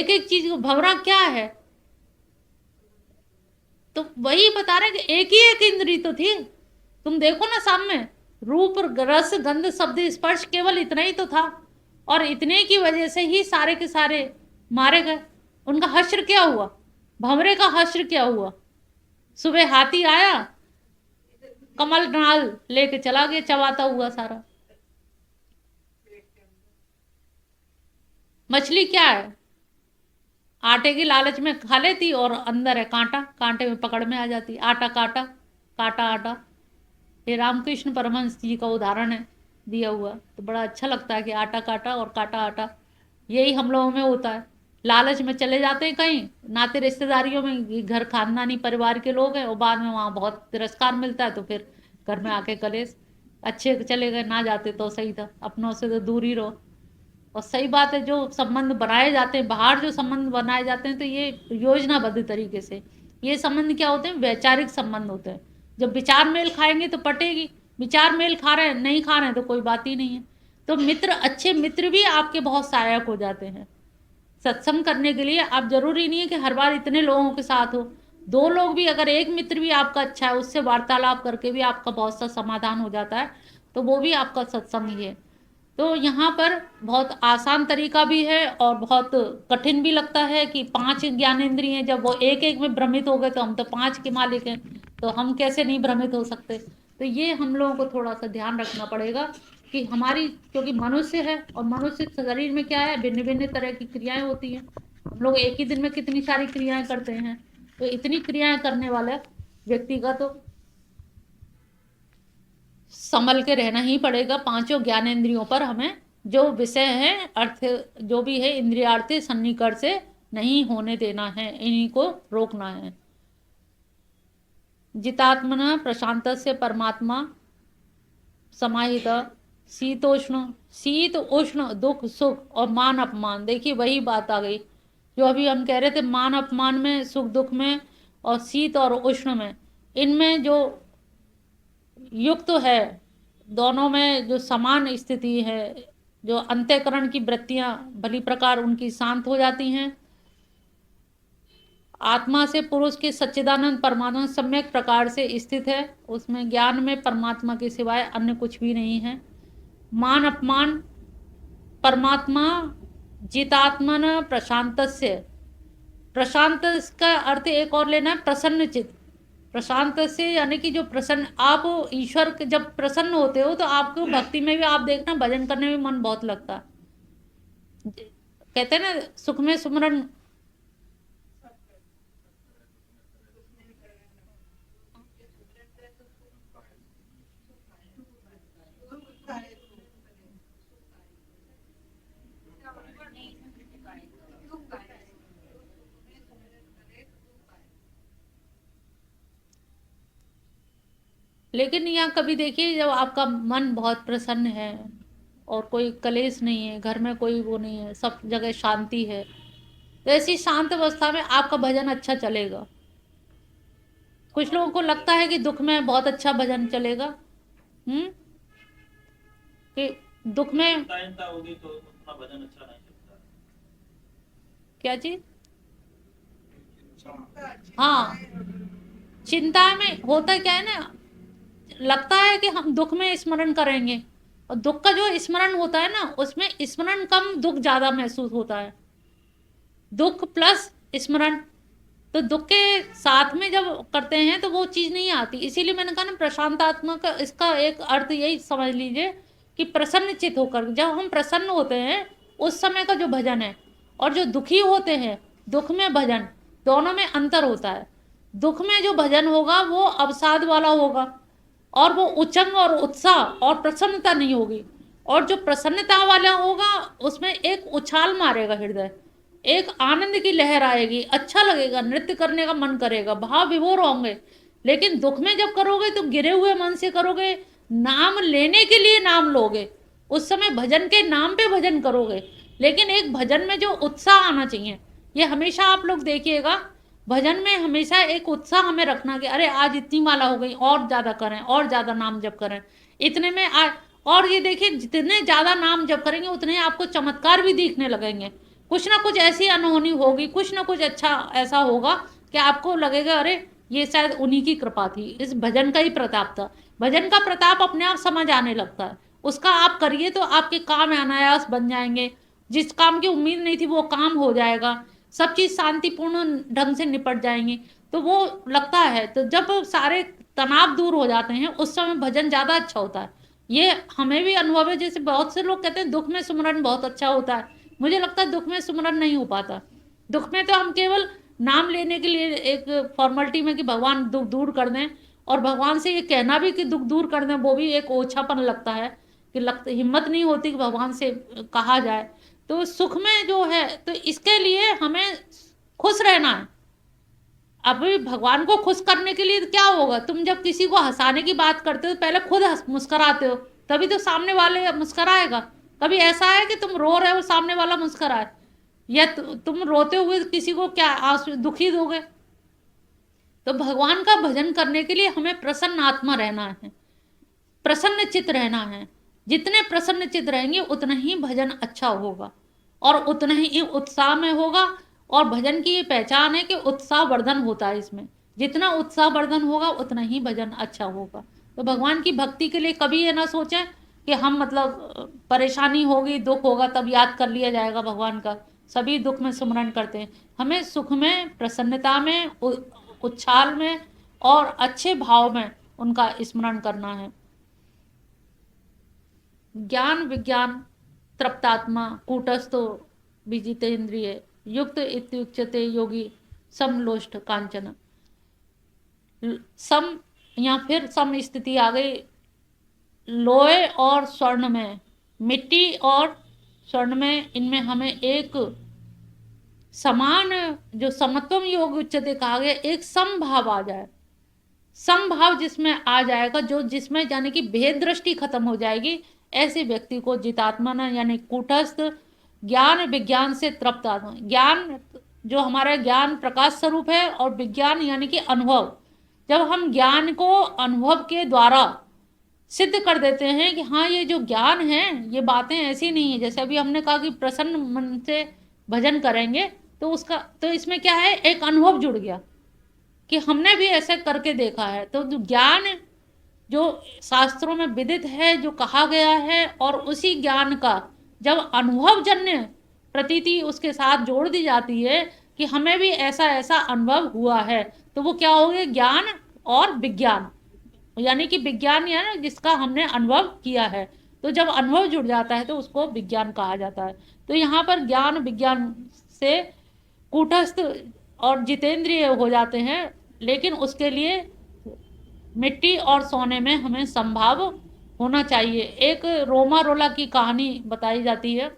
एक एक चीज को भंवरा क्या है, तो वही बता रहे कि एक ही एक इंद्री तो थी। तुम देखो ना सामने, रूप रस गंध शब्द स्पर्श, केवल इतना ही तो था, और इतने की वजह से ही सारे के सारे मारे गए। उनका हश्र क्या हुआ, भंवरे का हश्र क्या हुआ? सुबह हाथी आया, कमल नाल लेके चला गया, चबाता हुआ सारा। मछली क्या है, आटे की लालच में खा लेती, और अंदर है कांटा, कांटे में पकड़ में आ जाती। आटा काटा, काटा आटा। ये रामकृष्ण परमहंस जी का उदाहरण है दिया हुआ, तो बड़ा अच्छा लगता है कि आटा काटा और काटा आटा। यही हम लोगों में होता है, लालच में चले जाते हैं कहीं नाते रिश्तेदारियों में, ये घर खानदानी परिवार के लोग हैं, और बाद में वहाँ बहुत तिरस्कार मिलता है, तो फिर घर में आके कलेश। अच्छे चले गए, ना जाते तो सही था, अपनों से तो दूर ही रहो। और सही बात है, जो संबंध बनाए जाते हैं बाहर, जो संबंध बनाए जाते हैं, तो ये योजनाबद्ध तरीके से, ये संबंध क्या होते हैं, वैचारिक संबंध होते हैं। जब विचार मेल खाएंगे तो पटेगी, विचार मेल खा रहे हैं, नहीं खा रहे हैं तो कोई बात ही नहीं है। तो मित्र, अच्छे मित्र भी आपके बहुत सहायक हो जाते हैं सत्संग करने के लिए। आप जरूरी नहीं है कि हर बार इतने लोगों के साथ हो, दो लोग भी, अगर एक मित्र भी आपका अच्छा है, उससे वार्तालाप करके भी आपका बहुत सा समाधान हो जाता है, तो वो भी आपका सत्संग ही है। तो यहाँ पर बहुत आसान तरीका भी है और बहुत कठिन भी लगता है कि 5 ज्ञानेंद्रिय हैं, जब वो एक एक में भ्रमित हो गए, तो हम तो 5 के मालिक हैं, तो हम कैसे नहीं भ्रमित हो सकते। तो ये हम लोगों को थोड़ा सा ध्यान रखना पड़ेगा कि हमारी, क्योंकि मनुष्य है, और मनुष्य शरीर में क्या है, भिन्न भिन्न तरह की क्रियाएं होती हैं। हम लोग एक ही दिन में कितनी सारी क्रियाएं करते हैं, तो इतनी क्रियाएं करने वाले व्यक्ति का तो संभल के रहना ही पड़ेगा। पांचों ज्ञानेंद्रियों पर हमें जो विषय है, अर्थ जो भी है, इंद्रियार्थ सन्निकर्ष से नहीं होने देना है, इन्हीं को रोकना है। जितात्मना प्रशांत से परमात्मा समाहित। शीतोष्ण, शीत उष्ण, दुख सुख और मान अपमान, देखिए वही बात आ गई जो अभी हम कह रहे थे, मान अपमान में, सुख दुख में, और शीत और उष्ण में, इनमें जो युक्त तो है, दोनों में जो समान स्थिति है, जो अंतःकरण की वृत्तियां भली प्रकार उनकी शांत हो जाती हैं, आत्मा से पुरुष के सच्चिदानंद परमात्मा सम्यक प्रकार से स्थित है, उसमें ज्ञान में परमात्मा के सिवाय अन्य कुछ भी नहीं है। मान अपमान, परमात्मा जितात्मन प्रशांतस्य, प्रशांत का अर्थ एक और लेना है, प्रसन्न चित्त। प्रशांत से यानी कि जो प्रसन्न, आप ईश्वर के जब प्रसन्न होते हो, तो आपको भक्ति में भी, आप देखना भजन करने में मन बहुत लगता है। कहते हैं ना, सुख में सुमरन, लेकिन यहाँ कभी देखिए, जब आपका मन बहुत प्रसन्न है और कोई कलेश नहीं है, घर में कोई वो नहीं है, सब जगह शांति है, तो ऐसी शांत अवस्था में आपका भजन अच्छा चलेगा। कुछ लोगों को लगता है कि दुख में बहुत अच्छा भजन चलेगा, कि दुख में चिंता होगी तो उतना भजन अच्छा नहीं चलता। क्या चीज, हाँ, चिंता में होता क्या है ना, लगता है कि हम दुख में स्मरण करेंगे, और दुख का जो स्मरण होता है ना, उसमें स्मरण कम, दुख ज्यादा महसूस होता है। दुख प्लस स्मरण, तो दुख के साथ में जब करते हैं तो वो चीज नहीं आती। इसीलिए मैंने कहा ना, प्रशांतात्मा का इसका एक अर्थ यही समझ लीजिए कि प्रसन्न चित होकर, जब हम प्रसन्न होते हैं उस समय का जो भजन है, और जो दुखी होते हैं दुख में भजन, दोनों में अंतर होता है। दुख में जो भजन होगा वो अवसाद वाला होगा, और वो उचंग और उत्साह और प्रसन्नता नहीं होगी। और जो प्रसन्नता वाला होगा उसमें एक उछाल मारेगा हृदय, एक आनंद की लहर आएगी, अच्छा लगेगा, नृत्य करने का मन करेगा, भाव विभोर होंगे। लेकिन दुख में जब करोगे तो गिरे हुए मन से करोगे, नाम लेने के लिए नाम लोगे, उस समय भजन के नाम पे भजन करोगे, लेकिन एक भजन में जो उत्साह आना चाहिए, ये हमेशा आप लोग देखिएगा, भजन में हमेशा एक उत्साह हमें रखना कि अरे आज इतनी माला हो गई, और ज्यादा करें, और ज्यादा नाम जप करें, इतने में और ये देखिए, जितने ज्यादा नाम जप करेंगे उतने आपको चमत्कार भी दिखने लगेंगे। कुछ ना कुछ ऐसी अनहोनी होगी, कुछ ना कुछ अच्छा ऐसा होगा कि आपको लगेगा अरे ये शायद उन्हीं की कृपा थी, इस भजन का ही प्रताप था। भजन का प्रताप अपने आप समझ आने लगता है, उसका आप करिए तो आपके काम अनायास बन जाएंगे। जिस काम की उम्मीद नहीं थी वो काम हो जाएगा, सब चीज़ शांतिपूर्ण ढंग से निपट जाएंगी। तो वो लगता है, तो जब सारे तनाव दूर हो जाते हैं उस समय भजन ज़्यादा अच्छा होता है। ये हमें भी अनुभव है। जैसे बहुत से लोग कहते हैं दुख में सुमरन बहुत अच्छा होता है, मुझे लगता है दुख में सुमरन नहीं हो पाता। दुख में तो हम केवल नाम लेने के लिए एक फॉर्मेलिटी में कि भगवान दुख दूर कर दें, और भगवान से ये कहना भी कि दुख दूर कर दें वो भी एक ओछापन लगता है, कि लगता हिम्मत नहीं होती कि भगवान से कहा जाए। तो सुख में जो है, तो इसके लिए हमें खुश रहना है। अभी भगवान को खुश करने के लिए क्या होगा, तुम जब किसी को हंसाने की बात करते हो पहले खुद मुस्कराते हो, तभी तो सामने वाले मुस्कराएगा। कभी ऐसा है कि तुम रो रहे हो सामने वाला मुस्कराए, या तुम रोते हुए किसी को क्या आंसू दुखी दोगे। तो भगवान का भजन करने के लिए हमें प्रसन्न आत्मा रहना है, प्रसन्न चित्त रहना है। जितने प्रसन्न चित्त रहेंगे उतना ही भजन अच्छा होगा और उतना ही उत्साह में होगा। और भजन की ये पहचान है कि उत्साह वर्धन होता है इसमें, जितना उत्साह वर्धन होगा उतना ही भजन अच्छा होगा। तो भगवान की भक्ति के लिए कभी ये ना सोचें कि हम मतलब परेशानी होगी दुख होगा तब याद कर लिया जाएगा भगवान का। सभी दुख में सुमरन करते हैं, हमें सुख में प्रसन्नता में उच्छाल में और अच्छे भाव में उनका स्मरण करना है। ज्ञान विज्ञान तृप्तात्मा कूटस्थो विजितेन्द्रिय युक्त इत्युच्यते योगी समलोष्ठ कांचन। सम, या फिर सम स्थिति आ गई। लोहे और स्वर्ण में, मिट्टी और स्वर्ण में, इनमें हमें एक समान जो समत्वम योग उच्चते कहा गया, एक समभाव आ जाए। समभाव जिसमें आ जाएगा, जो जिसमें यानी कि भेद दृष्टि खत्म हो जाएगी, ऐसे व्यक्ति को जितात्मा यानी कूटस्थ ज्ञान विज्ञान से तृप्त आत्मा। ज्ञान जो हमारा ज्ञान प्रकाश स्वरूप है, और विज्ञान यानी कि अनुभव। जब हम ज्ञान को अनुभव के द्वारा सिद्ध कर देते हैं कि हाँ ये जो ज्ञान है ये बातें ऐसी नहीं है, जैसे अभी हमने कहा कि प्रसन्न मन से भजन करेंगे, तो उसका तो इसमें क्या है, एक अनुभव जुड़ गया कि हमने भी ऐसे करके देखा है। तो ज्ञान जो शास्त्रों में विदित है, जो कहा गया है, और उसी ज्ञान का जब अनुभवजन्य प्रतीति उसके साथ जोड़ दी जाती है कि हमें भी ऐसा ऐसा अनुभव हुआ है, तो वो क्या हो गया, ज्ञान और विज्ञान। यानी कि विज्ञान यानी जिसका हमने अनुभव किया है, तो जब अनुभव जुड़ जाता है तो उसको विज्ञान कहा जाता है। तो यहाँ पर ज्ञान विज्ञान से कूटस्थ और जितेंद्रिय हो जाते हैं, लेकिन उसके लिए मिट्टी और सोने में हमें संभाव होना चाहिए। एक रोमा रोला की कहानी बताई जाती है।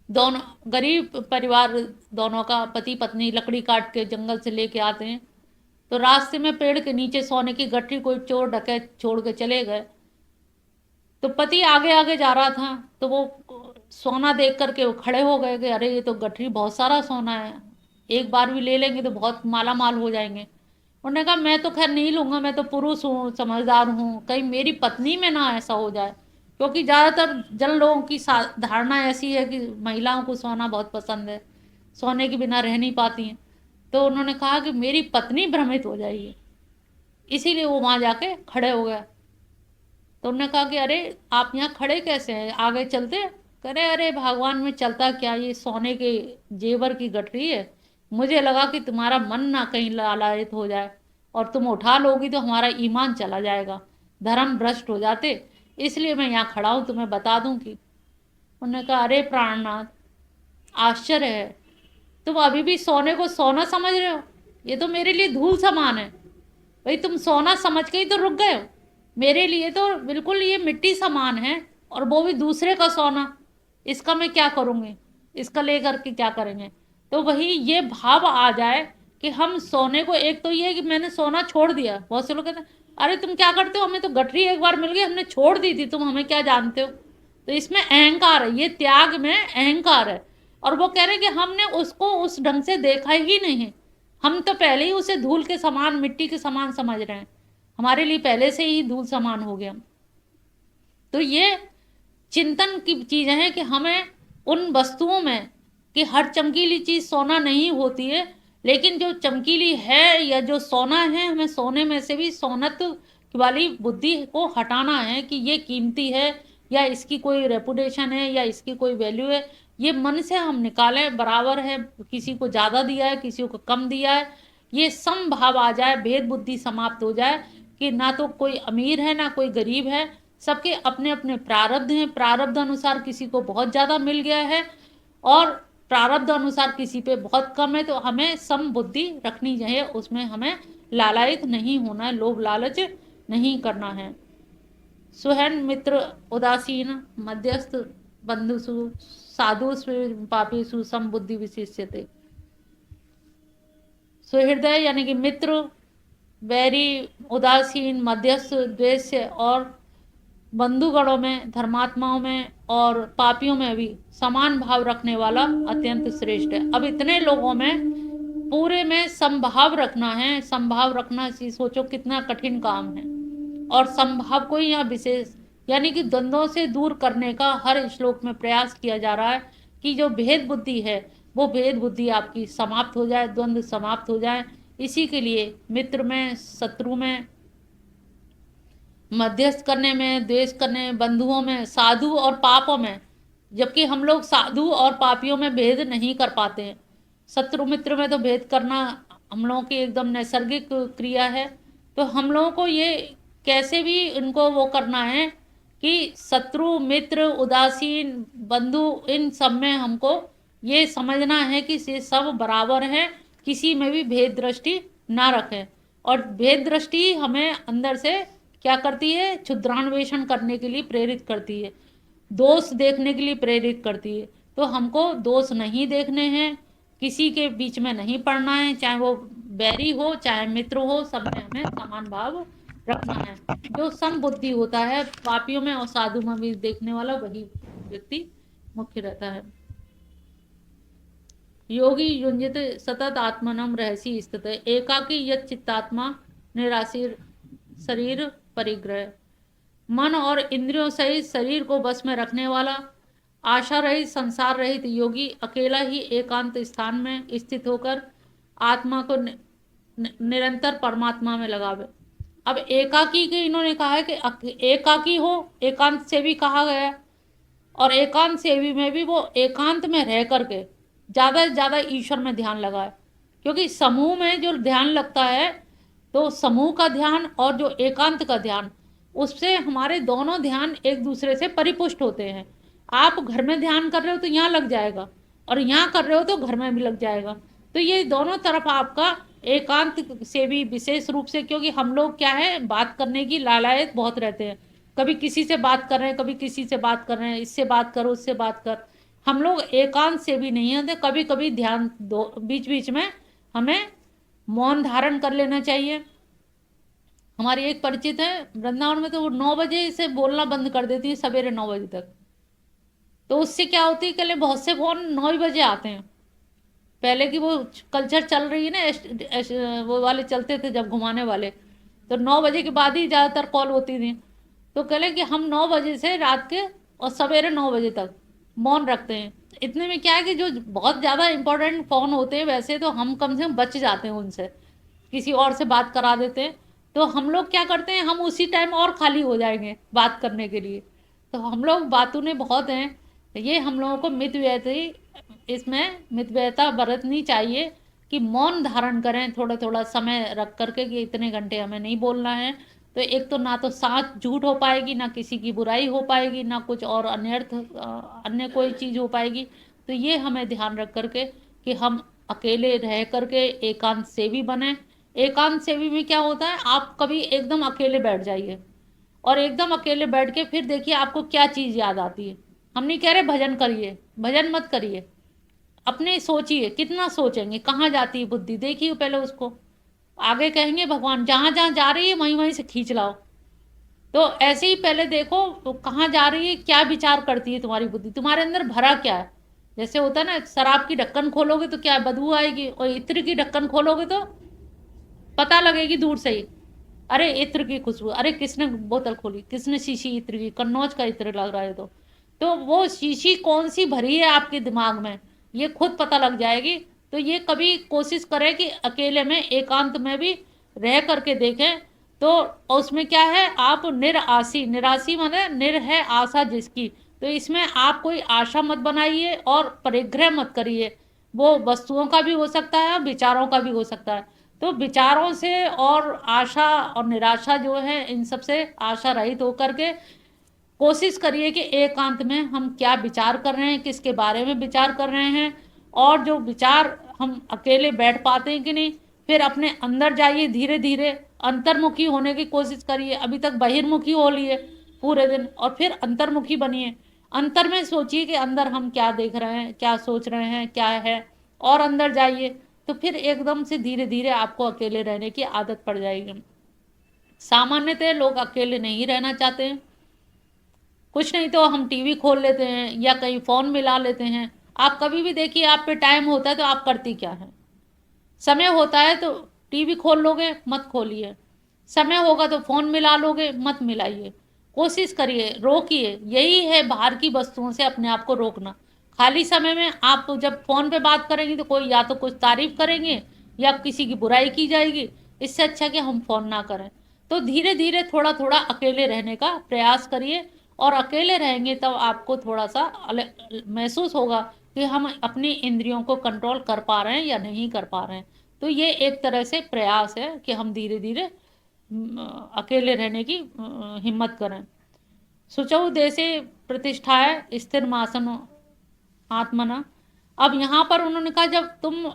दोनों गरीब परिवार, दोनों का पति पत्नी लकड़ी काट के जंगल से लेके आते हैं, तो रास्ते में पेड़ के नीचे सोने की गठरी कोई चोर डकैत छोड़ के चले गए। तो पति आगे आगे जा रहा था, तो वो सोना देख करके वो खड़े हो गए कि अरे ये तो गठरी बहुत सारा सोना है, एक बार भी ले लेंगे तो बहुत माला माल हो जाएंगे। उन्होंने कहा मैं तो खैर नहीं लूँगा, मैं तो पुरुष हूँ, समझदार हूँ, कहीं मेरी पत्नी में ना ऐसा हो जाए, क्योंकि ज़्यादातर जन लोगों की धारणा ऐसी है कि महिलाओं को सोना बहुत पसंद है, सोने के बिना रह नहीं पाती हैं। तो उन्होंने कहा कि मेरी पत्नी भ्रमित हो जाएगी, इसीलिए वो वहाँ जाके खड़े हो गए। तो उन्होंने कहा कि अरे आप यहाँ खड़े कैसे हैं, आगे चलते। कह रहे अरे भगवान में चलता क्या, ये सोने के जेवर की गठरी है, मुझे लगा कि तुम्हारा मन ना कहीं लालायित हो जाए और तुम उठा लोगी तो हमारा ईमान चला जाएगा, धर्म भ्रष्ट हो जाते, इसलिए मैं यहाँ खड़ा हूँ तुम्हें बता दूँ कि। उन्होंने कहा अरे प्राणनाथ आश्चर्य है, तुम अभी भी सोने को सोना समझ रहे हो, ये तो मेरे लिए धूल समान है। भाई तुम सोना समझ के ही तो रुक गए हो, मेरे लिए तो बिल्कुल ये मिट्टी समान है, और वो भी दूसरे का सोना, इसका मैं क्या करूँगी, इसका लेकर के क्या करेंगे। तो वही ये भाव आ जाए कि हम सोने को, एक तो ये कि मैंने सोना छोड़ दिया, बहुत से लोग कहते हैं अरे तुम क्या करते हो, हमें तो गठरी एक बार मिल गई हमने छोड़ दी थी, तुम हमें क्या जानते हो। तो इसमें अहंकार है, ये त्याग में अहंकार है। और वो कह रहे हैं कि हमने उसको उस ढंग से देखा ही नहीं, हम तो पहले ही उसे धूल के समान मिट्टी के समान समझ रहे हैं, हमारे लिए पहले से ही धूल समान हो गया। तो ये चिंतन की चीज़ है कि हमें उन वस्तुओं में कि हर चमकीली चीज़ सोना नहीं होती है, लेकिन जो चमकीली है या जो सोना है, हमें सोने में से भी सोनत्व वाली बुद्धि को हटाना है कि ये कीमती है या इसकी कोई रेपुटेशन है या इसकी कोई वैल्यू है। ये मन से हम निकालें, बराबर है, किसी को ज़्यादा दिया है, किसी को कम दिया है, ये समभाव आ जाए, भेद बुद्धि समाप्त हो जाए कि ना तो कोई अमीर है ना कोई गरीब है, सबके अपने अपने प्रारब्ध हैं। प्रारब्ध अनुसार किसी को बहुत ज़्यादा मिल गया है और प्रारब्ध अनुसार किसी पे बहुत कम है, तो हमें सम बुद्धि रखनी चाहिए, उसमें हमें लालायित नहीं होना है, लोभ लालच नहीं करना है। सुहृद मित्र उदासीन मध्यस्थ बंधुसु साधुषु पापीषु सम बुद्धि विशिष्यते। सुहृदय यानी कि मित्र, वैरी, उदासीन, मध्यस्थ, द्वेष्य और बंधुगणों में, धर्मात्माओं में और पापियों में भी समान भाव रखने वाला अत्यंत श्रेष्ठ है। अब इतने लोगों में पूरे में समभाव रखना है। समभाव रखना सोचो कितना कठिन काम है, और समभाव को ही यहाँ विशेष यानी कि द्वंद्वों से दूर करने का हर श्लोक में प्रयास किया जा रहा है कि जो भेद बुद्धि है वो भेद बुद्धि आपकी समाप्त हो जाए, द्वंद्व समाप्त हो जाए। इसी के लिए मित्र में, शत्रु में, मध्यस्थ करने में, द्वेष करने में, बंधुओं में, साधु और पापों में, जबकि हम लोग साधु और पापियों में भेद नहीं कर पाते हैं। शत्रु मित्र में तो भेद करना हम लोगों की एकदम नैसर्गिक क्रिया है। तो हम लोगों को ये कैसे भी इनको वो करना है कि शत्रु मित्र उदासीन बंधु इन सब में हमको ये समझना है कि ये सब बराबर है, किसी में भी भेद दृष्टि ना रखें। और भेद दृष्टि हमें अंदर से क्या करती है, क्षुद्रान्वेषण करने के लिए प्रेरित करती है, दोष देखने के लिए प्रेरित करती है। तो हमको दोष नहीं देखने हैं, किसी के बीच में नहीं पड़ना है, चाहे वो बैरी हो चाहे मित्र हो, सब में हमें समान भाव रखना है। जो सम बुद्धि होता है पापियों में और साधु में भी देखने वाला, वही व्यक्ति मुख्य रहता है। योगी युंजित सतत आत्मनम रहसी स्थित एकाकी यत चित्तात्मा निराशीर शरीर परिग्रह। मन और इंद्रियों सहित शरीर को बस में रखने वाला, आशा रहित, संसार रहित योगी अकेला ही एकांत स्थान में स्थित होकर आत्मा को निरंतर परमात्मा में लगावे। अब एकाकी के इन्होंने कहा है कि एकाकी हो, एकांत सेवी कहा गया, और एकांत सेवी में भी वो एकांत में रह करके ज़्यादा से ज़्यादा ईश्वर में ध्यान लगाए। क्योंकि समूह में जो ध्यान लगता है, तो समूह का ध्यान और जो एकांत का ध्यान, उससे हमारे दोनों ध्यान एक दूसरे से परिपुष्ट होते हैं। आप घर में ध्यान कर रहे हो तो यहाँ लग जाएगा, और यहाँ कर रहे हो तो घर में भी लग जाएगा। तो ये दोनों तरफ आपका एकांत से भी विशेष रूप से, क्योंकि हम लोग क्या है, बात करने की लालायत बहुत रहते हैं, कभी किसी से बात कर रहे हैं, कभी किसी से बात कर रहे हैं, इससे बात करो उससे बात कर। हम लोग एकांत से भी नहीं होते, कभी कभी ध्यान दो बीच बीच में हमें मौन धारण कर लेना चाहिए। हमारी एक परिचित है वृंदावन में, तो वो 9 बजे से बोलना बंद कर देती है, सवेरे 9 बजे तक। तो उससे क्या होती है, कल बहुत से फोन 9 बजे आते हैं। पहले की वो कल्चर चल रही है ना, वो वाले चलते थे जब घुमाने वाले, तो 9 बजे के बाद ही ज़्यादातर कॉल होती थी। तो कह कि हम 9 बजे से रात के और सवेरे 9 बजे तक मौन रखते हैं। इतने में क्या है कि जो बहुत ज़्यादा इंपॉर्टेंट फ़ोन होते हैं, वैसे तो हम कम से कम बच जाते हैं उनसे, किसी और से बात करा देते हैं। तो हम लोग क्या करते हैं, हम उसी टाइम और खाली हो जाएंगे बात करने के लिए। तो हम लोग बातूने बहुत हैं, ये हम लोगों को इसमें मितव्ययता बरतनी चाहिए कि मौन धारण करें, थोड़ा थोड़ा समय रख करके कि इतने घंटे हमें नहीं बोलना है। तो एक तो ना तो साथ झूठ हो पाएगी, ना किसी की बुराई हो पाएगी, ना कुछ और अन्य कोई चीज़ हो पाएगी। तो ये हमें ध्यान रख करके कि हम अकेले रह करके एकांत सेवी बने। एकांत सेवी में क्या होता है, आप कभी एकदम अकेले बैठ जाइए, और एकदम अकेले बैठ के फिर देखिए आपको क्या चीज़ याद आती है। हम नहीं कह रहे भजन करिए, भजन मत करिए, अपने सोचिए, कितना सोचेंगे, कहाँ जाती है बुद्धि, देखिए पहले उसको। आगे कहेंगे भगवान जहाँ जहाँ जा रही है वहीं वहीं से खींच लाओ। तो ऐसे ही पहले देखो तो कहाँ जा रही है, क्या विचार करती है तुम्हारी बुद्धि, तुम्हारे अंदर भरा क्या है। जैसे होता है ना, शराब की ढक्कन खोलोगे तो क्या बदबू आएगी, और इत्र की ढक्कन खोलोगे तो पता लगेगी दूर से ही, अरे इत्र की खुशबू, अरे किसने बोतल खोली, किसने शीशी इत्र की, कन्नौज का इत्र लग रहा है। तो वो शीशी कौन सी भरी है आपके दिमाग में, ये खुद पता लग जाएगी। तो ये कभी कोशिश करें कि अकेले में एकांत में भी रह करके देखें। तो उसमें क्या है, आप निराशी, निराशी माने निर है आशा जिसकी, तो इसमें आप कोई आशा मत बनाइए और परिग्रह मत करिए। वो वस्तुओं का भी हो सकता है, विचारों का भी हो सकता है। तो विचारों से और आशा और निराशा जो है, इन सब से आशा रहित होकर के कोशिश करिए कि एकांत में हम क्या विचार कर रहे हैं, किसके बारे में विचार कर रहे हैं, और जो विचार हम अकेले बैठ पाते हैं कि नहीं। फिर अपने अंदर जाइए, धीरे धीरे अंतर्मुखी होने की कोशिश करिए। अभी तक बहिर्मुखी हो लिए पूरे दिन, और फिर अंतर्मुखी बनिए। अंतर में सोचिए कि अंदर हम क्या देख रहे हैं, क्या सोच रहे हैं, क्या है, और अंदर जाइए। तो फिर एकदम से धीरे धीरे आपको अकेले रहने की आदत पड़ जाएगी। सामान्यतः लोग अकेले नहीं रहना चाहते हैं। कुछ नहीं तो हम टीवी खोल लेते हैं या कहीं फ़ोन मिला लेते हैं। आप कभी भी देखिए, आप पे टाइम होता है तो आप करती क्या है। समय होता है तो टीवी खोल लोगे, मत खोलिए। समय होगा तो फ़ोन मिला लोगे, मत मिलाइए। कोशिश करिए, रोकिए। यही है बाहर की वस्तुओं से अपने आप को रोकना। खाली समय में आप जब फ़ोन पे बात करेंगे तो कोई या तो कुछ तारीफ करेंगे या किसी की बुराई की जाएगी। इससे अच्छा कि हम फ़ोन ना करें। तो धीरे धीरे थोड़ा थोड़ा अकेले रहने का प्रयास करिए, और अकेले रहेंगे तब आपको थोड़ा सा महसूस होगा कि हम अपनी इंद्रियों को कंट्रोल कर पा रहे हैं या नहीं कर पा रहे हैं। तो ये एक तरह से प्रयास है कि हम धीरे धीरे अकेले रहने की हिम्मत करें। शुचौ देशे प्रतिष्ठाय स्थिरमासन आत्मना। अब यहाँ पर उन्होंने कहा, जब तुम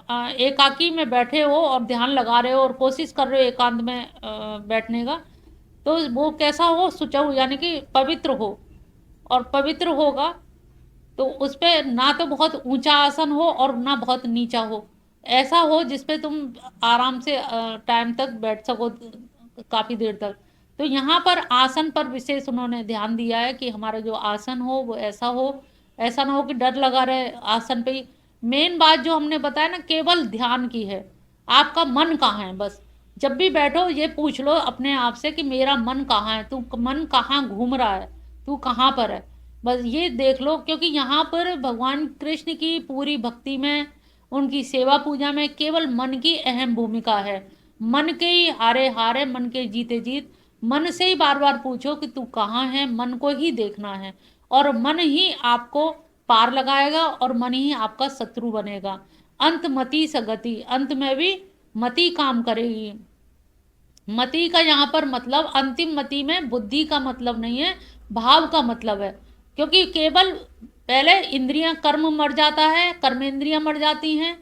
एकाकी में बैठे हो और ध्यान लगा रहे हो और कोशिश कर रहे हो एकांत में बैठने का, तो वो कैसा हो, शुचौ यानी कि पवित्र हो। और पवित्र होगा तो उस पर ना तो बहुत ऊंचा आसन हो और ना बहुत नीचा हो। ऐसा हो जिस पे तुम आराम से टाइम तक बैठ सको, काफ़ी देर तक। तो यहाँ पर आसन पर विशेष उन्होंने ध्यान दिया है कि हमारा जो आसन हो वो ऐसा हो, ऐसा ना हो कि डर लगा रहे आसन पे ही। मेन बात जो हमने बताया ना, केवल ध्यान की है। आपका मन कहाँ है, बस जब भी बैठो ये पूछ लो अपने आप से कि मेरा मन कहाँ है, तू मन कहाँ घूम रहा है, तू कहाँ पर है, बस ये देख लो। क्योंकि यहाँ पर भगवान कृष्ण की पूरी भक्ति में, उनकी सेवा पूजा में केवल मन की अहम भूमिका है। मन के ही हारे हारे, मन के जीते जीत। मन से ही बार बार पूछो कि तू कहाँ है, मन को ही देखना है। और मन ही आपको पार लगाएगा और मन ही आपका शत्रु बनेगा। अंत मति सगति, अंत में भी मति काम करेगी। मति का यहाँ पर मतलब अंतिम मति में बुद्धि का मतलब नहीं है, भाव का मतलब है। क्योंकि केवल पहले इंद्रियां, कर्म मर जाता है, कर्मेंद्रियां मर जाती हैं,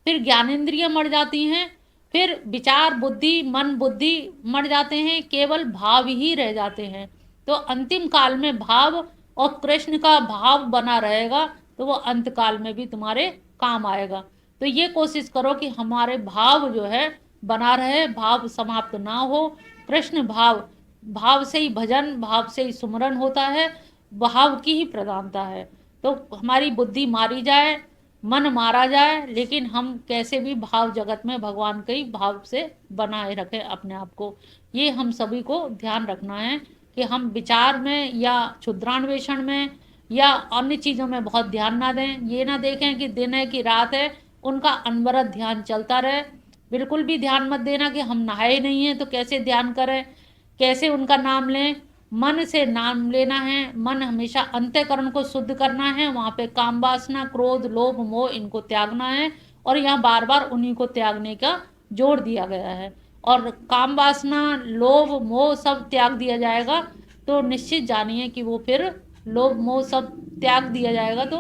फिर ज्ञानेंद्रियां मर जाती हैं, फिर विचार बुद्धि, मन बुद्धि मर जाते हैं, केवल भाव ही रह जाते हैं। तो अंतिम काल में भाव और कृष्ण का भाव बना रहेगा, तो वो अंत काल में भी तुम्हारे काम आएगा। तो ये कोशिश करो कि हमारे भाव जो है बना रहे, भाव समाप्त ना हो। कृष्ण भाव, भाव से ही भजन, भाव से ही सुमरन होता है, भाव की ही प्रधानता है। तो हमारी बुद्धि मारी जाए, मन मारा जाए, लेकिन हम कैसे भी भाव जगत में भगवान के ही भाव से बनाए रखें अपने आप को। ये हम सभी को ध्यान रखना है कि हम विचार में या क्षुद्रान्वेषण में या अन्य चीज़ों में बहुत ध्यान ना दें। ये ना देखें कि दिन है कि रात है, उनका अनवरत ध्यान चलता रहे। बिल्कुल भी ध्यान मत देना कि हम नहाए नहीं हैं तो कैसे ध्यान करें, कैसे उनका नाम लें। मन से नाम लेना है, मन हमेशा अंतःकरण को शुद्ध करना है। वहाँ पे काम वासना, क्रोध, लोभ, मोह इनको त्यागना है। और यहाँ बार बार उन्हीं को त्यागने का जोर दिया गया है। और काम वासना, लोभ, मोह सब त्याग दिया जाएगा तो निश्चित जानिए कि वो फिर लोभ मोह सब त्याग दिया जाएगा तो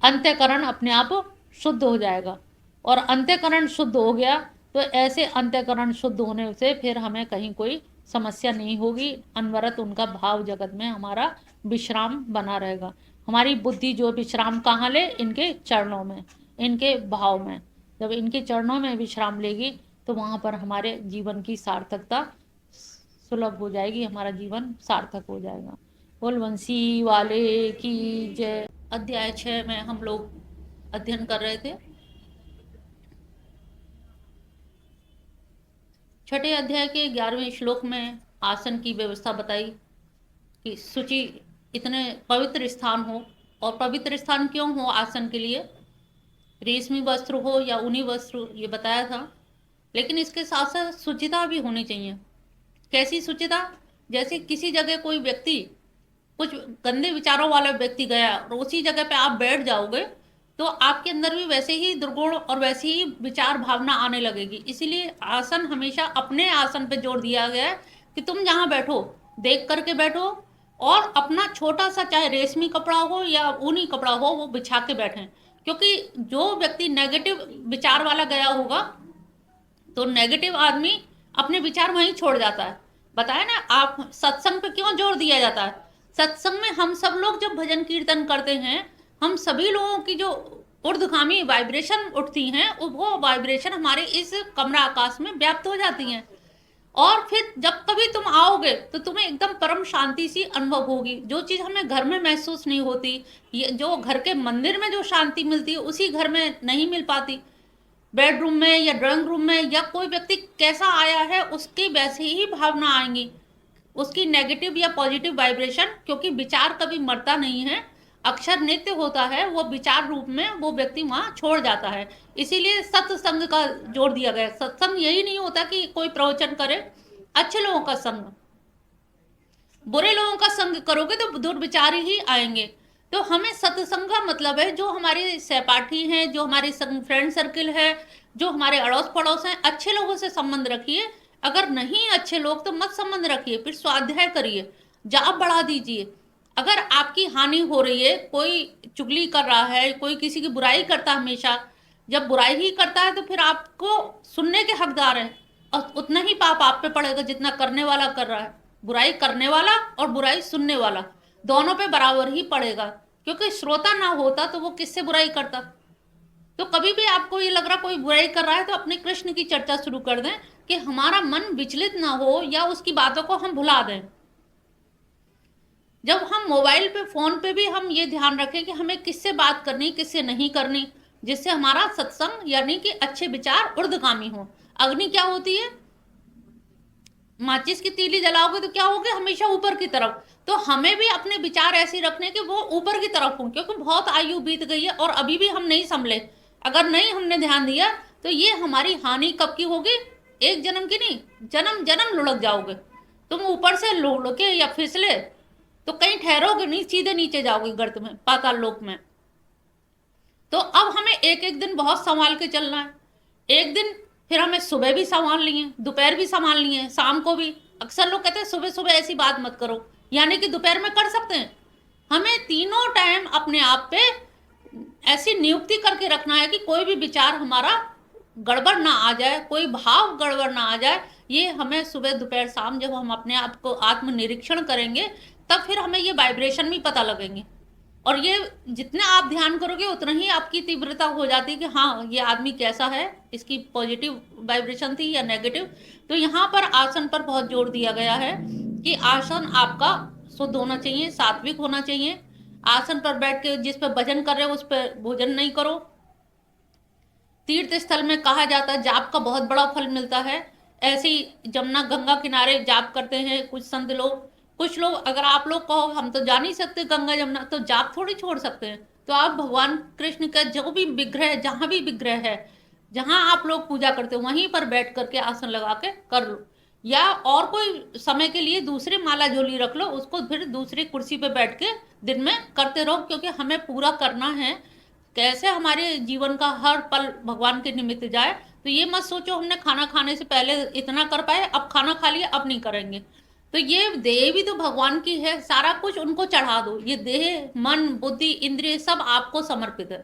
अंतःकरण अपने आप शुद्ध हो जाएगा। और अंतःकरण शुद्ध हो गया तो ऐसे अंतःकरण शुद्ध होने से फिर हमें कहीं कोई समस्या नहीं होगी। अनवरत उनका भाव जगत में हमारा विश्राम बना रहेगा। हमारी बुद्धि जो विश्राम कहाँ ले, इनके चरणों में, इनके भाव में। जब इनके चरणों में विश्राम लेगी तो वहाँ पर हमारे जीवन की सार्थकता सुलभ हो जाएगी, हमारा जीवन सार्थक हो जाएगा। बोल बंसी वाले की जय। अध्याय 6 में हम लोग अध्ययन कर रहे थे। छठे अध्याय के 11वें श्लोक में आसन की व्यवस्था बताई कि शुचि, इतने पवित्र स्थान हो और पवित्र स्थान क्यों हो आसन के लिए, रेशमी वस्त्र हो या ऊनी वस्त्र, ये बताया था। लेकिन इसके साथ साथ शुचिता भी होनी चाहिए। कैसी शुचिता? जैसे किसी जगह कोई व्यक्ति, कुछ गंदे विचारों वाला व्यक्ति गया और उसी जगह पे आप बैठ जाओगे तो आपके अंदर भी वैसे ही दुर्गुण और वैसी ही विचार भावना आने लगेगी। इसीलिए आसन हमेशा अपने आसन पे जोर दिया गया है कि तुम जहाँ बैठो देख करके बैठो, और अपना छोटा सा चाहे रेशमी कपड़ा हो या ऊनी कपड़ा हो वो बिछा के बैठें। क्योंकि जो व्यक्ति नेगेटिव विचार वाला गया होगा तो नेगेटिव आदमी अपने विचार वहीं छोड़ जाता है। बताया ना, आप सत्संग पे क्यों जोर दिया जाता है? सत्संग में हम सब लोग जब भजन कीर्तन करते हैं, हम सभी लोगों की जो ऊर्ध्वगामी वाइब्रेशन उठती हैं वो वाइब्रेशन हमारे इस कमरा आकाश में व्याप्त हो जाती हैं। और फिर जब कभी तुम आओगे तो तुम्हें एकदम परम शांति सी अनुभव होगी। जो चीज़ हमें घर में महसूस नहीं होती, ये जो घर के मंदिर में जो शांति मिलती है उसी घर में नहीं मिल पाती। बेडरूम में या ड्राइंग रूम में या कोई व्यक्ति कैसा आया है उसकी वैसे ही भावना आएंगी, उसकी नेगेटिव या पॉजिटिव वाइब्रेशन। क्योंकि विचार कभी मरता नहीं है, अक्षर नित्य होता है, वो विचार रूप में वो व्यक्ति वहाँ छोड़ जाता है। इसीलिए सत्संग का जोर दिया गया। सत्संग यही नहीं होता कि कोई प्रवचन करे, अच्छे लोगों का संग। बुरे लोगों का संग करोगे तो दुर्विचार ही आएंगे। तो हमें सत्संग का मतलब है जो हमारे सहपाठी हैं, जो हमारे फ्रेंड सर्किल है, जो हमारे अड़ोस पड़ोस हैं, अच्छे लोगों से संबंध रखिए। अगर नहीं अच्छे लोग तो मत संबंध रखिए, फिर स्वाध्याय करिए, जाप बढ़ा दीजिए। अगर आपकी हानि हो रही है, कोई चुगली कर रहा है, कोई किसी की बुराई करता है, हमेशा जब बुराई ही करता है तो फिर आपको सुनने के हकदार हैं और उतना ही पाप आप पे पड़ेगा जितना करने वाला कर रहा है। बुराई करने वाला और बुराई सुनने वाला दोनों पे बराबर ही पड़ेगा। क्योंकि श्रोता ना होता तो वो किससे बुराई करता। तो कभी भी आपको ये लग रहा कोई बुराई कर रहा है तो अपने कृष्ण की चर्चा शुरू कर दें कि हमारा मन विचलित ना हो या उसकी बातों को हम भुला दें। जब हम मोबाइल पे फोन पे भी हम ये ध्यान रखें कि हमें किससे बात करनी किससे नहीं करनी, जिससे हमारा सत्संग यानी कि अच्छे विचार ऊर्ध्वगामी हो। अग्नि क्या होती है? माचिस की तीली जलाओगे तो क्या होगे? हमेशा ऊपर की तरफ। तो हमें भी अपने विचार ऐसे रखने कि वो ऊपर की तरफ हों, क्योंकि बहुत आयु बीत गई है और अभी भी हम नहीं संभले। अगर नहीं हमने ध्यान दिया तो ये हमारी हानि कब की होगी? एक जन्म की नहीं, जन्म जन्म लुढ़क जाओगे। तुम ऊपर से लुढ़के या फिसले तो कहीं ठहरोगे नहीं, सीधे नीचे जाओगे गर्त में, पाताल लोक में। तो अब हमें एक एक दिन बहुत संभाल के चलना है। एक दिन फिर हमें सुबह भी संभाल लिए, दोपहर भी संभालनी है, शाम को भी। अक्सर लोग कहते हैं सुबह सुबह ऐसी बात मत करो, यानी कि दोपहर में कर सकते हैं। हमें तीनों टाइम अपने आप पे ऐसी नियुक्ति करके रखना है कि कोई भी विचार हमारा गड़बड़ ना आ जाए, कोई भाव गड़बड़ ना आ जाए। ये हमें सुबह दोपहर शाम जब हम अपने आप को आत्मनिरीक्षण करेंगे तब फिर हमें ये वाइब्रेशन भी पता लगेंगे। और ये जितना आप ध्यान करोगे उतना ही आपकी तीव्रता हो जाती है कि हाँ ये आदमी कैसा है, इसकी पॉजिटिव वाइब्रेशन थी या नेगेटिव। तो यहाँ पर आसन पर बहुत जोर दिया गया है कि आसन आपका शुद्ध होना चाहिए, सात्विक होना चाहिए। आसन पर बैठ के जिस पर भजन कर रहे हो उस पर भोजन नहीं करो। तीर्थ स्थल में कहा जाता है जाप का बहुत बड़ा फल मिलता है। ऐसे ही जमुना गंगा किनारे जाप करते हैं कुछ संत लोग। कुछ लोग, अगर आप लोग कहो हम तो जा नहीं सकते गंगा जमुना, तो जाप थोड़ी छोड़ सकते हैं। तो आप भगवान कृष्ण का जो भी विग्रह, जहाँ भी विग्रह है, जहाँ आप लोग पूजा करते हो वहीं पर बैठ करके आसन लगा के कर लो। या और कोई समय के लिए दूसरे माला झोली रख लो, उसको फिर दूसरी कुर्सी पे बैठ के दिन में करते रहो। क्योंकि हमें पूरा करना है, कैसे हमारे जीवन का हर पल भगवान के निमित्त जाए। तो ये मत सोचो हमने खाना खाने से पहले इतना कर पाए, अब खाना खा लिया अब नहीं करेंगे। तो ये देह भी तो भगवान की है, सारा कुछ उनको चढ़ा दो। ये देह, मन, बुद्धि, इंद्रिय सब आपको समर्पित है।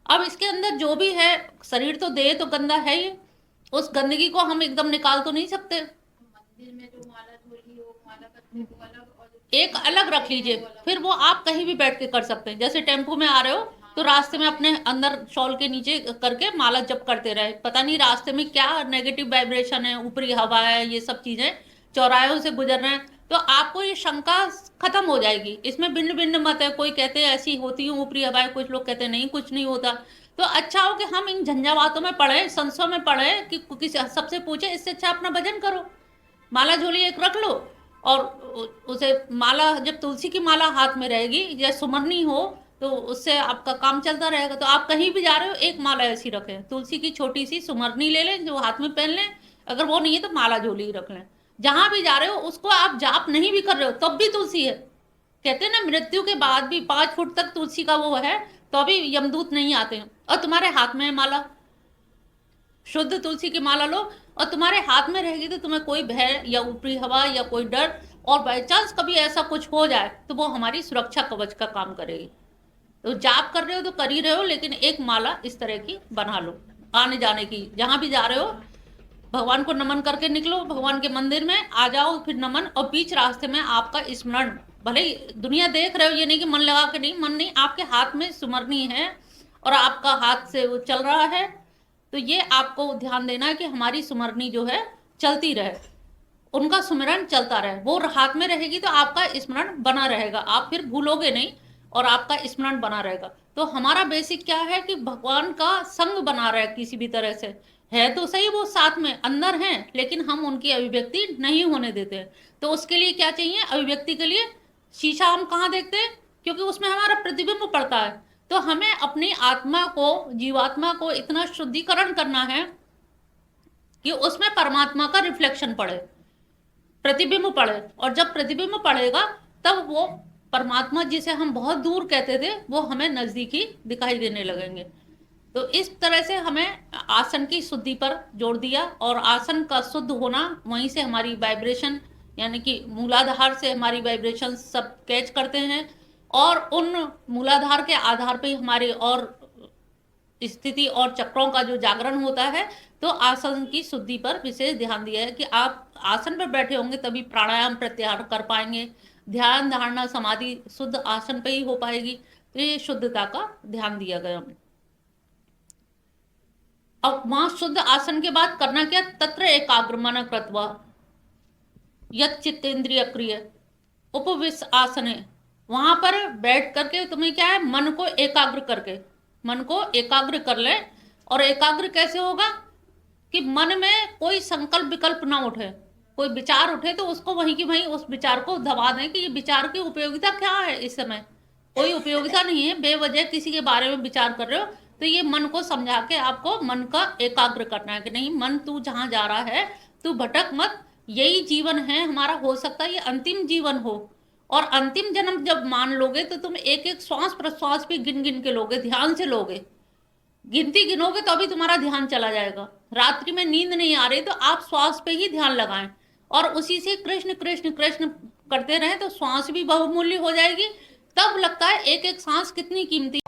अब इसके अंदर जो भी है, शरीर तो देह तो गंदा है ही, उस गंदगी को हम एकदम निकाल तो नहीं सकते। मंदिर में जो माला झोली हो, माला करते हो अलग, और एक अलग रख लीजिए, फिर वो आप कहीं भी बैठ के कर सकते हैं। जैसे टेम्पो में आ रहे हो तो रास्ते में अपने अंदर शॉल के नीचे करके माला जप करते रहे। पता नहीं रास्ते में क्या नेगेटिव वाइब्रेशन है, ऊपरी हवा है, ये सब चीजें, चौराहों से गुजर रहे हैं तो आपको ये शंका खत्म हो जाएगी। इसमें भिन्न भिन्न मत है, कोई कहते हैं ऐसी होती है ऊपरी हवाएं, कुछ लोग कहते हैं नहीं कुछ नहीं होता। तो अच्छा हो कि हम इन झंझावातों में पढ़े, संसों में पढ़े कि किसी सबसे पूछे, इससे अच्छा अपना भजन करो। माला झोली एक रख लो और उसे माला, जब तुलसी की माला हाथ में रहेगी या सुमरनी हो तो उससे आपका काम चलता रहेगा। तो आप कहीं भी जा रहे हो एक माला ऐसी रखें, तुलसी की छोटी सी सुमरनी ले लें जो हाथ में पहन लें, अगर वो नहीं है तो माला झोली रख लें। जहां भी जा रहे हो उसको आप जाप नहीं भी कर रहे हो तब भी तुलसी है। कहते हैं ना मृत्यु के बाद भी 5 फुट तक तुलसी का वो है तो अभी यमदूत नहीं आते हैं। और तुम्हारे हाथ में है माला, शुद्ध तुलसी की माला लो और तुम्हारे हाथ में रहेगी तो तुम्हें कोई भय या ऊपरी हवा या कोई डर, और बाई चांस कभी ऐसा कुछ हो जाए तो वो हमारी सुरक्षा कवच का काम करेगी। तो जाप कर रहे हो तो कर ही रहे हो, लेकिन एक माला इस तरह की बना लो आने जाने की। जहां भी जा रहे हो भगवान को नमन करके निकलो, भगवान के मंदिर में आ जाओ, फिर नमन, और बीच रास्ते में आपका स्मरण, भले ही दुनिया देख रहे हो, ये नहीं कि मन लगा के नहीं, मन नहीं, आपके हाथ में सुमरनी है और आपका हाथ से वो चल रहा है, तो ये आपको ध्यान देना है कि हमारी सुमरनी जो है चलती रहे, उनका सुमिरन चलता रहे। वो हाथ में रहेगी तो आपका स्मरण बना रहेगा, आप फिर भूलोगे नहीं और आपका स्मरण बना रहेगा। तो हमारा बेसिक क्या है कि भगवान का संग बना रहे किसी भी तरह से, है तो सही वो साथ में अंदर हैं, लेकिन हम उनकी अभिव्यक्ति नहीं होने देते हैं। तो उसके लिए क्या चाहिए, अभिव्यक्ति के लिए शीशा हम कहाँ देखते हैं, क्योंकि उसमें हमारा प्रतिबिंब पड़ता है। तो हमें अपनी आत्मा को, जीवात्मा को इतना शुद्धिकरण करना है कि उसमें परमात्मा का रिफ्लेक्शन पड़े, प्रतिबिंब पड़े, और जब प्रतिबिंब पड़ेगा तब वो परमात्मा जिसे हम बहुत दूर कहते थे वो हमें नजदीकी दिखाई देने लगेंगे। तो इस तरह से हमें आसन की शुद्धि पर जोर दिया, और आसन का शुद्ध होना, वहीं से हमारी वाइब्रेशन, यानी कि मूलाधार से हमारी वाइब्रेशन सब कैच करते हैं, और उन मूलाधार के आधार पे हमारे और स्थिति और चक्रों का जो जागरण होता है। तो आसन की शुद्धि पर विशेष ध्यान दिया है कि आप आसन पर बैठे होंगे तभी प्राणायाम प्रत्याहार कर पाएंगे, ध्यान धारणा समाधि शुद्ध आसन पे ही हो पाएगी। तो ये शुद्धता का ध्यान दिया गया। अब वहां शुद्ध आसन के बाद करना क्या, तत्र एकाग्र मन कृत्वा यत् चित्तेंद्रिय क्रिय उपविश आसन है। वहां पर बैठ करके तुम्हें क्या है, मन को एकाग्र करके, मन को एकाग्र कर ले। और एकाग्र कैसे होगा कि मन में कोई संकल्प विकल्प ना उठे, कोई विचार उठे तो उसको वहीं की वहीं उस विचार को दबा दें कि ये विचार की उपयोगिता क्या है, इस समय कोई उपयोगिता नहीं है, बेवजह किसी के बारे में विचार कर रहे हो। तो ये मन को समझा के आपको मन का एकाग्र करना है कि नहीं मन तू जहां जा रहा है तू भटक मत, यही जीवन है हमारा, हो सकता है ये अंतिम जीवन हो, और अंतिम जन्म जब मान लोगे तो तुम एक एक श्वास प्रश्वास भी गिन गिन के लोगे, ध्यान से लोगे, गिनती गिनोगे तो अभी तुम्हारा ध्यान चला जाएगा। रात्रि में नींद नहीं आ रही तो आप श्वास पे ही ध्यान लगाएं और उसी से कृष्ण कृष्ण कृष्ण करते रहें, तो श्वास भी बहुमूल्य हो जाएगी। तब लगता है एक एक सांस कितनी कीमती।